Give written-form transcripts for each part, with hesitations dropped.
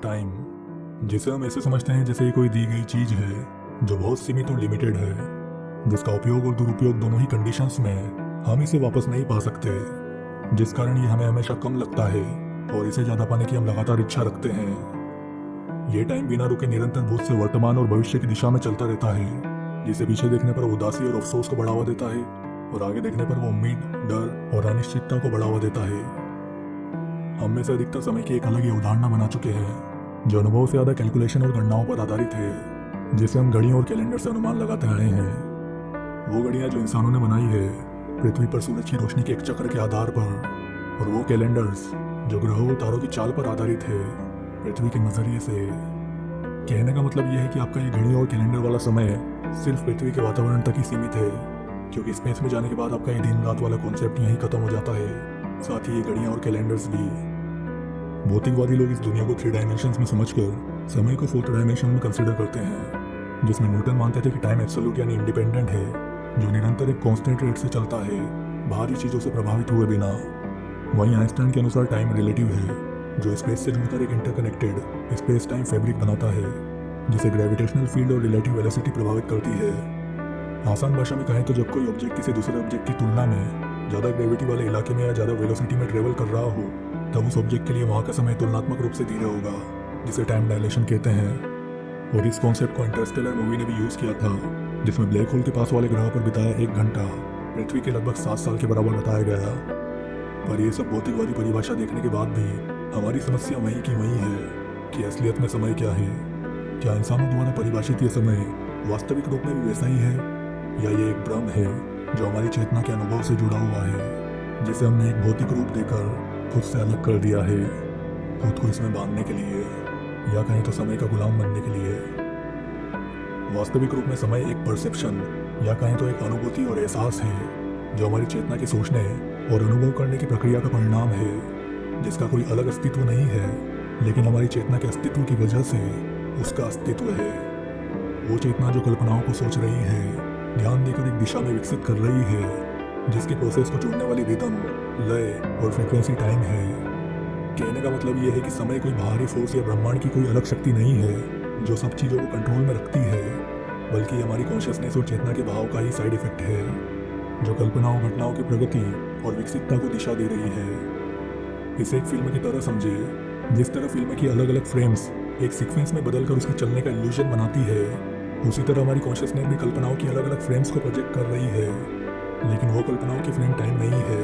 Time, जिसे हम ऐसे समझते हैं जैसे ये कोई दी गई चीज है जो बहुत सीमित और लिमिटेड है, जिसका उपयोग और दुरुपयोग दोनों ही कंडीशंस में हम इसे वापस नहीं पा सकते, जिस कारण ये हमें हमेशा कम लगता है और इसे ज्यादा पाने की हम लगातार इच्छा रखते हैं। ये टाइम बिना रुके निरंतर भूत से वर्तमान और भविष्य की दिशा में चलता रहता है, जिसे पीछे देखने पर उदासी और अफसोस को बढ़ावा देता है और आगे देखने पर वो उम्मीद, डर और अनिश्चितता को बढ़ावा देता है। हम में से अधिकतर समय की एक अलग ही अवधारणा बना चुके हैं जो अनुभव से ज्यादा कैलकुलेशन और गणनाओं पर आधारित है, जिसे हम घड़ियों और कैलेंडर से अनुमान लगाते आए हैं। वो घड़ियां जो इंसानों ने बनाई है पृथ्वी पर सूरज की रोशनी के एक चक्र के आधार पर, और वो कैलेंडर्स जो ग्रहों और तारों की चाल पर आधारित है पृथ्वी के नजरिए से। कहने का मतलब यह है कि आपका ये घड़ियों और कैलेंडर वाला समय सिर्फ पृथ्वी के वातावरण तक ही सीमित है, क्योंकि स्पेस में जाने के बाद आपका ये दिन रात वाला कॉन्सेप्ट यहीं खत्म हो जाता है। साथ ही ये घड़ियां और कैलेंडर्स भी। भौतिकवादी लोग इस दुनिया को 3 डायमेंशंस में समझकर समय को 4th डायमेंशन में कंसिडर करते हैं, जिसमें न्यूटन मानते थे कि टाइम एब्सोल्यूट यानी इंडिपेंडेंट है, जो निरंतर एक कांस्टेंट रेट से चलता है बाहरी चीजों से प्रभावित हुए बिना। वहीं आइंस्टाइन के अनुसार टाइम रिलेटिव है, जो स्पेस से जुड़कर एक इंटरकनेक्टेड स्पेस टाइम फैब्रिक बनाता है, जिसे ग्रेविटेशनल फील्ड और रिलेटिव वेलोसिटी प्रभावित करती है। आसान भाषा में कहें तो जब कोई ऑब्जेक्ट किसी दूसरे ऑब्जेक्ट की तुलना में ज़्यादा ग्रेविटी वाले इलाके में या ज़्यादा वेलोसिटी में ट्रेवल कर रहा हो, तब उस ऑब्जेक्ट के लिए वहाँ का समय तुलनात्मक रूप से धीरे होगा, जिसे टाइम डायलेशन कहते हैं। और इस कॉन्सेप्ट को इंटरस्टेलर मूवी ने भी यूज़ किया था, जिसमें ब्लैक होल के पास वाले ग्रह पर बिताया 1 घंटा पृथ्वी के लगभग 7 साल के बराबर बताया गया। पर ये सब भौतिकवादी परिभाषा देखने के बाद भी हमारी समस्या वहीं की वहीं है कि असलियत में समय क्या है। क्या इंसानों द्वारा परिभाषित ये समय वास्तविक रूप में भी वैसा ही है, या ये एक भ्रम है जो हमारी चेतना के अनुभव से जुड़ा हुआ है, जिसे हमने एक भौतिक रूप देकर खुद से अलग कर दिया है, खुद को इसमें बांधने के लिए, या कहीं तो समय का गुलाम बनने के लिए। वास्तविक रूप में समय एक परसेप्शन या कहीं तो एक अनुभूति और एहसास है, जो हमारी चेतना के सोचने और अनुभव करने की प्रक्रिया का परिणाम है, जिसका कोई अलग अस्तित्व नहीं है, लेकिन हमारी चेतना के अस्तित्व की वजह से उसका अस्तित्व है। वो चेतना जो कल्पनाओं को सोच रही है, ध्यान देकर एक दिशा में विकसित कर रही है, जिसके प्रोसेस को जोड़ने वाली रिदम, लय और फ्रीक्वेंसी टाइम है। कहने का मतलब यह है कि समय कोई बाहरी फोर्स या ब्रह्मांड की कोई अलग शक्ति नहीं है जो सब चीज़ों को कंट्रोल में रखती है, बल्कि हमारी कॉन्शियसनेस और चेतना के भाव का ही साइड इफेक्ट है, जो कल्पनाओं, घटनाओं की प्रगति और विकसितता को दिशा दे रही है। इसे एक फिल्म की तरह समझे, जिस तरह फिल्म की अलग अलग फ्रेम्स एक सीक्वेंस में बदलकर उसके चलने का इल्यूजन बनाती है, उसी तरह हमारी कॉन्शियसनेस भी कल्पनाओं की अलग अलग फ्रेम्स को प्रोजेक्ट कर रही है, लेकिन वो कल्पनाओं की फ्रेम टाइम नहीं है,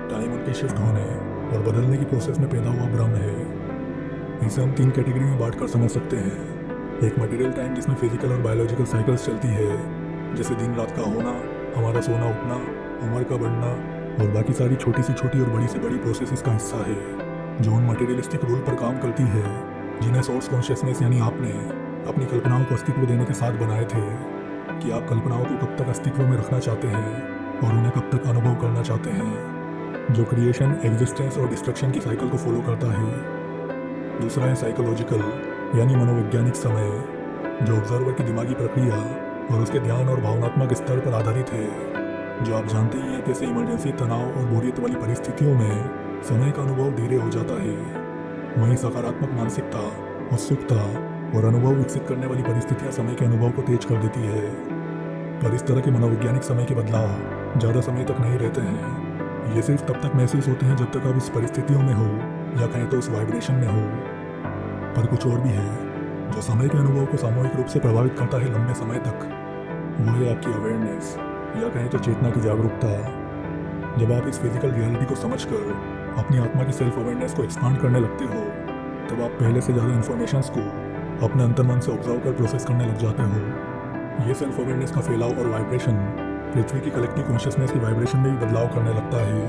टाइम उनके शिफ्ट होने और बदलने की प्रोसेस में पैदा हुआ भ्रम है। इसे हम 3 कैटेगरी में बांट कर समझ सकते हैं। एक मटेरियल टाइम, जिसमें फिजिकल और बायोलॉजिकल साइकिल्स चलती है, जैसे दिन रात का होना, हमारा सोना उठना, उम्र का बढ़ना और बाकी सारी छोटी से छोटी और बड़ी से बड़ी प्रोसेस का हिस्सा है, जो उन मटेरियलिस्टिक रूल पर काम करती है जिन्हें सोर्स कॉन्शियसनेस यानी आपने अपनी कल्पनाओं को अस्तित्व देने के साथ बनाए थे, कि आप कल्पनाओं को कब तक अस्तित्व में रखना चाहते हैं और उन्हें कब तक अनुभव करना चाहते हैं, जो क्रिएशन, एग्जिस्टेंस और डिस्ट्रक्शन की साइकिल को फॉलो करता है। दूसरा है साइकोलॉजिकल यानी मनोवैज्ञानिक समय, जो ऑब्जर्वर की दिमागी प्रक्रिया और उसके ध्यान और भावनात्मक स्तर पर आधारित है, जो आप जानते ही हैं कैसे इमरजेंसी, तनाव और बोरियत वाली परिस्थितियों में समय का अनुभव धीरे हो जाता है। वहीं सकारात्मक मानसिकता, उत्सुकता और अनुभव विकसित करने वाली परिस्थितियां समय के अनुभव को तेज कर देती है। पर इस तरह के मनोवैज्ञानिक समय के बदलाव ज़्यादा समय तक नहीं रहते हैं। ये सिर्फ तब तक महसूस होते हैं जब तक आप उस परिस्थितियों में हो, या कहें तो उस वाइब्रेशन में हो। पर कुछ और भी है जो समय के अनुभव को सामूहिक रूप से प्रभावित करता है लंबे समय तक। वो है आपकी अवेयरनेस, या कहें तो चेतना की जागरूकता। जब आप इस फिजिकल रियलिटी को समझकर अपनी आत्मा की सेल्फ अवेयरनेस को एक्सपांड करने लगते हो, तब आप पहले से ज़्यादा इन्फॉर्मेशंस को अपने अंतर्मन से ऑब्जर्व कर प्रोसेस करने लग जाते हो। ये सेल्फ अवेयरनेस का फैलाव और वाइब्रेशन पृथ्वी की कलेक्टिव कॉन्शियसनेस की वाइब्रेशन में भी बदलाव करने लगता है,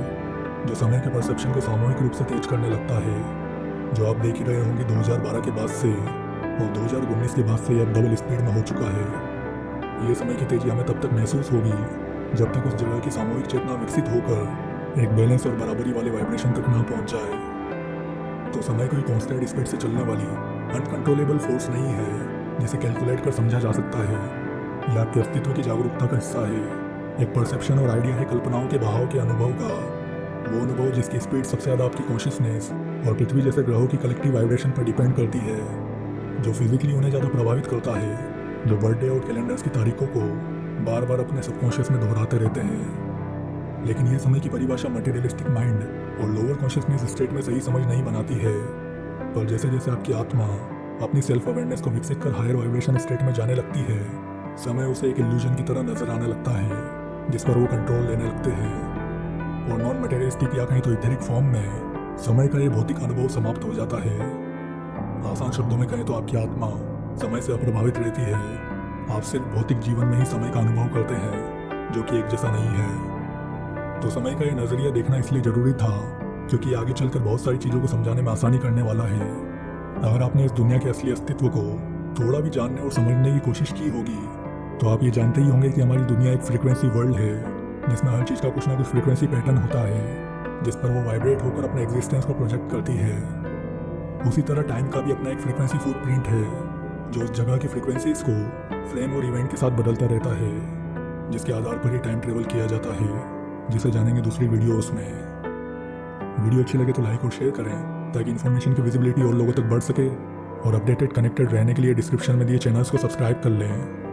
जो समय के परसेप्शन को सामूहिक रूप से तेज करने लगता है, जो आप देख ही रहे होंगे 2012 के बाद से और 2019 के बाद से अब डबल स्पीड में हो चुका है। ये समय की तेजी हमें तब तक महसूस होगी जब तक उस जगह की सामूहिक चेतना विकसित होकर एक बैलेंस और बराबरी वाले वाइब्रेशन तक ना पहुंच जाए। तो समय कोई कांस्टेंट स्पीड से चलने वाली अनकंट्रोलेबल फोर्स नहीं है जिसे कैलकुलेट कर समझा जा सकता है, यह आपके अस्तित्व की जागरूकता का हिस्सा है। एक परसेप्शन और आइडिया है कल्पनाओं के बहाव के अनुभव का, वो अनुभव जिसकी स्पीड सबसे ज़्यादा आपकी कॉन्शियसनेस और पृथ्वी जैसे ग्रहों की कलेक्टिव वाइब्रेशन पर डिपेंड करती है, जो फिजिकली उन्हें ज़्यादा प्रभावित करता है, जो बर्थडे और कैलेंडर्स की तारीखों को बार बार अपने सबकॉन्शियस में दोहराते रहते हैं। लेकिन ये समय की परिभाषा मटेरियलिस्टिक माइंड और लोअर कॉन्शियसनेस स्टेट में सही समझ नहीं बनाती है। पर जैसे जैसे आपकी आत्मा अपनी सेल्फ अवेयरनेस को विकसित कर हायर वाइब्रेशन स्टेट में जाने लगती है, समय उसे एक इल्यूजन की तरह नजर आने लगता है जिस पर वो कंट्रोल लेने लगते हैं। और नॉन मटेरियलिस्टिक या कहीं तो इथेरिक फॉर्म में समय का ये भौतिक अनुभव समाप्त हो जाता है। आसान शब्दों में कहें तो आपकी आत्मा समय से अप्रभावित रहती है। आप सिर्फ भौतिक जीवन में ही समय का अनुभव करते हैं, जो कि एक जैसा नहीं है। तो समय का ये नज़रिया देखना इसलिए ज़रूरी था क्योंकि आगे चलकर बहुत सारी चीज़ों को समझाने में आसानी करने वाला है। अगर आपने इस दुनिया के असली अस्तित्व को थोड़ा भी जानने और समझने की कोशिश की होगी तो आप ये जानते ही होंगे कि हमारी दुनिया एक फ्रीक्वेंसी वर्ल्ड है, जिसमें हर चीज़ का कुछ ना कुछ फ्रीक्वेंसी पैटर्न होता है जिस पर वो वाइब्रेट होकर अपने एग्जिस्टेंस को प्रोजेक्ट करती है। उसी तरह टाइम का भी अपना एक फ्रीक्वेंसी फुटप्रिंट है जो उस जगह की फ्रीक्वेंसीज को फ्रेम और इवेंट के साथ बदलता रहता है, जिसके आधार पर ही टाइम ट्रेवल किया जाता है, जिसे जानेंगे दूसरी वीडियोस में। वीडियो अच्छी लगे तो लाइक और शेयर करें ताकि इन्फॉर्मेशन की विजिबिलिटी और लोगों तक बढ़ सके, और अपडेटेड कनेक्टेड रहने के लिए डिस्क्रिप्शन में दिए चैनल्स को सब्सक्राइब कर लें।